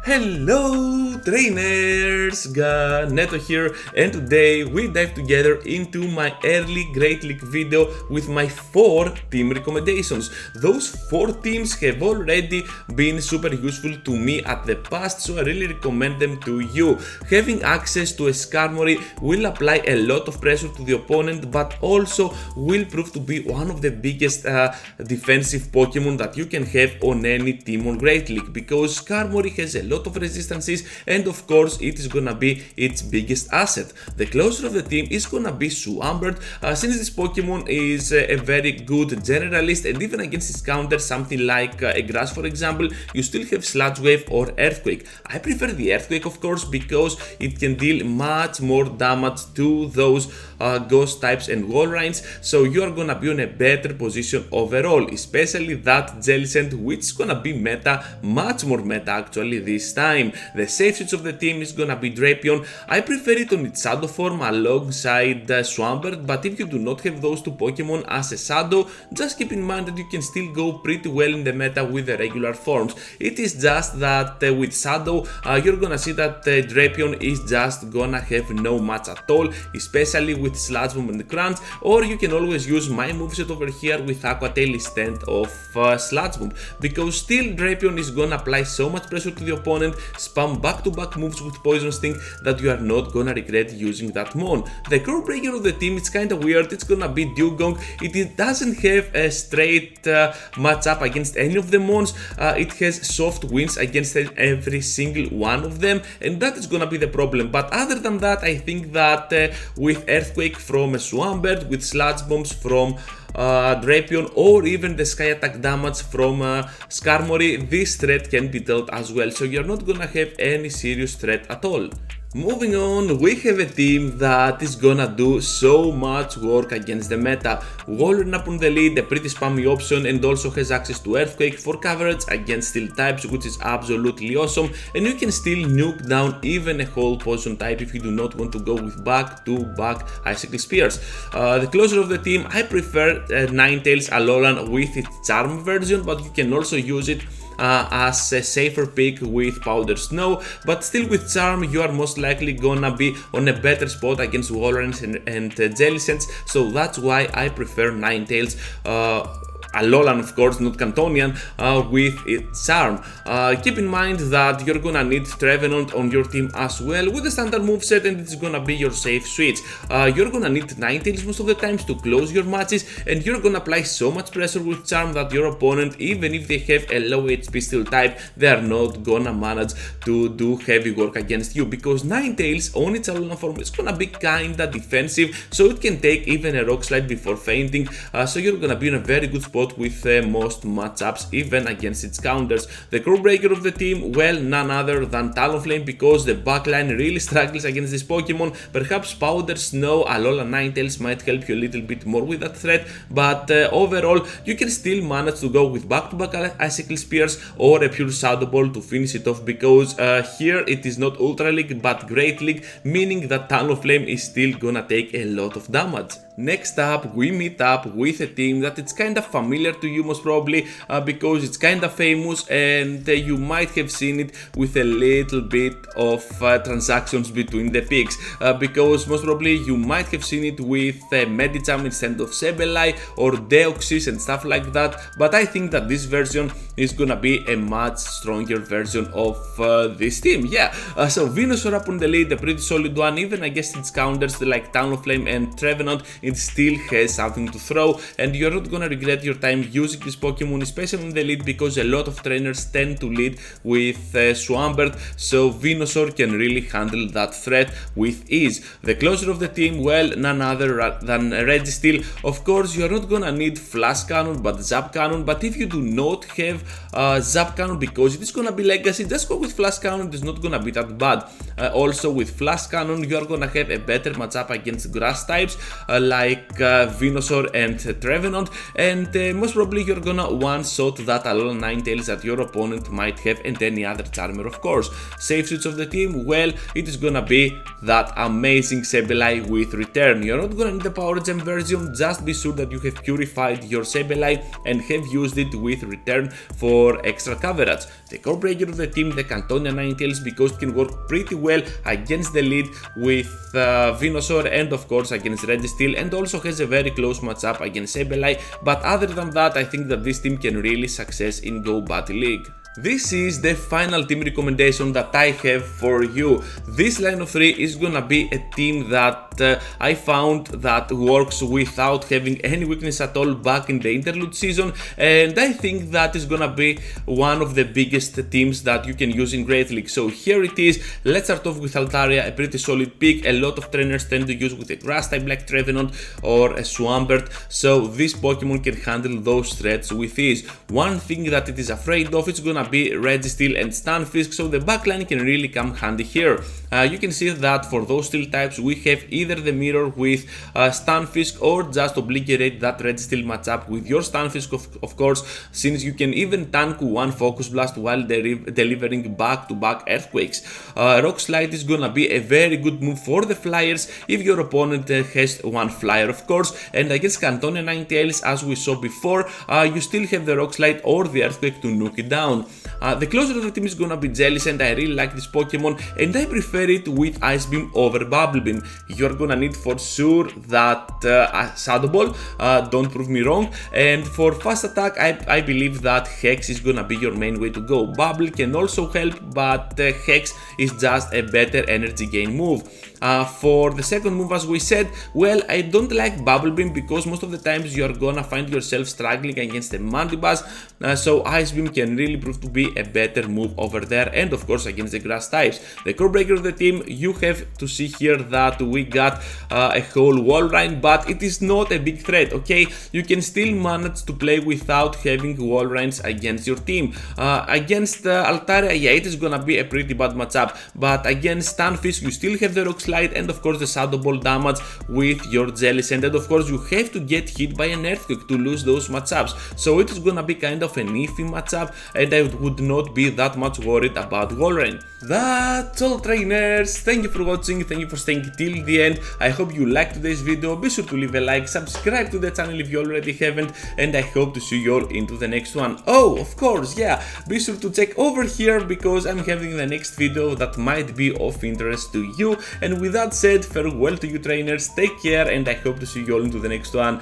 Hello trainers, Ganeto here, and today we dive together into my early Great League video with my 4 team recommendations. Those 4 teams have already been super useful to me at the past, so I really recommend them to you. Having access to a Skarmory will apply a lot of pressure to the opponent, but also will prove to be one of the biggest defensive Pokemon that you can have on any team on Great League, because Skarmory has a lot of resistances and of course it is gonna be its biggest asset. The closer of the team is gonna be Swampert, since this Pokemon is a very good generalist, and even against its counter, something like a grass for example, you still have Sludge Wave or Earthquake. I prefer the Earthquake of course because it can deal much more damage to those ghost types and wall rines, so you are gonna be on a better position overall, especially that Jellicent, which is gonna be meta, much more meta actually this time. The safe switch of the team is gonna be Drapion. I prefer it on its shadow form alongside Swampert, but if you do not have those two Pokemon as a shadow, just keep in mind that you can still go pretty well in the meta with the regular forms. It is just that with shadow you're gonna see that Drapion is just gonna have no match at all, especially with Sludge Bomb and Crunch, or you can always use my moveset over here with Aqua Tail instead of Sludge Bomb, because still Drapion is gonna apply so much pressure to the opponent, spam back-to-back moves with Poison Sting that you are not gonna regret using that mon. The core breaker of the team, it's kinda weird, it's gonna be Dugong. It doesn't have a straight matchup against any of the mons, it has soft wins against every single one of them, and that is gonna be the problem. But other than that, I think that with Earthquake from Swampert, with Sludge Bombs from Drapion, or even the Sky Attack damage from Skarmory, this threat can be dealt as well, so you're not gonna have any serious threat at all. Moving on, we have a team that is gonna do so much work against the meta. Walrein up on the lead, a pretty spammy option, and also has access to Earthquake for coverage against steel types, which is absolutely awesome, and you can still nuke down even a whole poison type if you do not want to go with back-to-back Icicle Spears. The closer of the team, I prefer Ninetales Alolan with its Charm version, but you can also use it as a safer pick with Powder Snow, but still with Charm you are most likely gonna be on a better spot against Walreins and Jellicents, so that's why I prefer Ninetales. Alolan of course, not Cantonian, with its Charm. Keep in mind that you're gonna need Trevenant on your team as well with the standard moveset, and it's gonna be your safe switch. You're gonna need Ninetales most of the times to close your matches, and you're gonna apply so much pressure with Charm that your opponent, even if they have a low HP steel type, they are not gonna manage to do heavy work against you, because Ninetales on its Alolan form is gonna be kinda defensive, so it can take even a Rock Slide before fainting, so you're gonna be in a very good spot with most matchups, even against its counters. The core breaker of the team, well, none other than Talonflame, because the backline really struggles against this Pokemon. Perhaps Powder Snow, Alolan Ninetales might help you a little bit more with that threat, but overall you can still manage to go with back-to-back Icicle Spears or a pure Shadow Ball to finish it off, because here it is not Ultra League but Great League, meaning that Talonflame is still gonna take a lot of damage. Next up, we meet up with a team that it's kind of familiar to you most probably, because it's kind of famous, and you might have seen it with a little bit of transactions between the picks, because most probably you might have seen it with Medicham instead of Sableye or Deoxys and stuff like that, but I think that this version is gonna be a much stronger version of this team. Yeah, so Venusaur up on the lead, a pretty solid one, even against its counters like Talonflame and Trevenant. It still has something to throw, and you're not gonna regret your time using this Pokemon, especially in the lead, because a lot of trainers tend to lead with Swampert, so Venusaur can really handle that threat with ease. The closer of the team, well, none other than Registeel. Of course, you're not gonna need Flash Cannon but Zap Cannon, but if you do not have Zap Cannon because it is gonna be Legacy, just go with Flash Cannon, it is not gonna be that bad. Also with Flash Cannon, you are gonna have a better matchup against grass types like Venusaur and Trevenant, and most probably you're gonna one-shot that Alolan Ninetales that your opponent might have, and any other Charmer, of course. Safe switch of the team, well, it is gonna be that amazing Sableye with Return. You're not gonna need the Power Gem version, just be sure that you have purified your Sableye and have used it with Return for extra coverage. The core breaker of the team, the Cantonia Ninetales, because it can work pretty well against the lead with Venusaur and of course against Registeel, and also has a very close matchup against Sableye, but other than that I think that this team can really success in Go Battle League. This is the final team recommendation that I have for you. This line of 3 is gonna be a team that I found that works without having any weakness at all back in the interlude season, and I think that is gonna be one of the biggest teams that you can use in Great League. So here it is. Let's start off with Altaria, a pretty solid pick. A lot of trainers tend to use with a grass type like Trevenant or a Swampert, so this Pokemon can handle those threats with ease. One thing that it is afraid of, it's gonna be Registeel and Stunfisk, so the backline can really come handy here. You can see that for those steel types we have either the mirror with Stunfisk or just obliterate that Registeel matchup with your Stunfisk, of course, since you can even tank one Focus Blast while delivering back-to-back Earthquakes. Rock Slide is gonna be a very good move for the Flyers if your opponent has one Flyer, of course, and against Cantonia Ninetales, as we saw before, you still have the Rock Slide or the Earthquake to nuke it down. The closer of the team is gonna be Jellicent, and I really like this Pokemon, and I prefer it with Ice Beam over Bubble Beam. You're gonna need for sure that Shadow Ball, don't prove me wrong, and for fast attack I believe that Hex is gonna be your main way to go. Bubble can also help, but Hex is just a better energy gain move. For the second move, as we said, well, I don't like Bubble Beam because most of the times you are gonna find yourself struggling against the Mandibuzz, so Ice Beam can really prove to be a better move over there, and of course against the grass types. The core breaker of the team, you have to see here that we got a whole Walrein, but it is not a big threat, okay? You can still manage to play without having Walreins against your team. Against Altaria, yeah, it is gonna be a pretty bad matchup, but against Stunfisk you still have the Rock Slide and of course the Shadow Ball damage with your Jellicent, and of course you have to get hit by an Earthquake to lose those matchups, so it is gonna be kind of an iffy matchup, and I would not be that much worried about Walrein. That's all, trainers. Thank you for watching, thank you for staying till the end. I hope you liked today's video. Be sure to leave a like, subscribe to the channel if you already haven't, and I hope to see you all into the next one. Oh, of course, yeah, be sure to check over here because I'm having the next video that might be of interest to you. And with that said, farewell to you, trainers, take care, and I hope to see you all into the next one.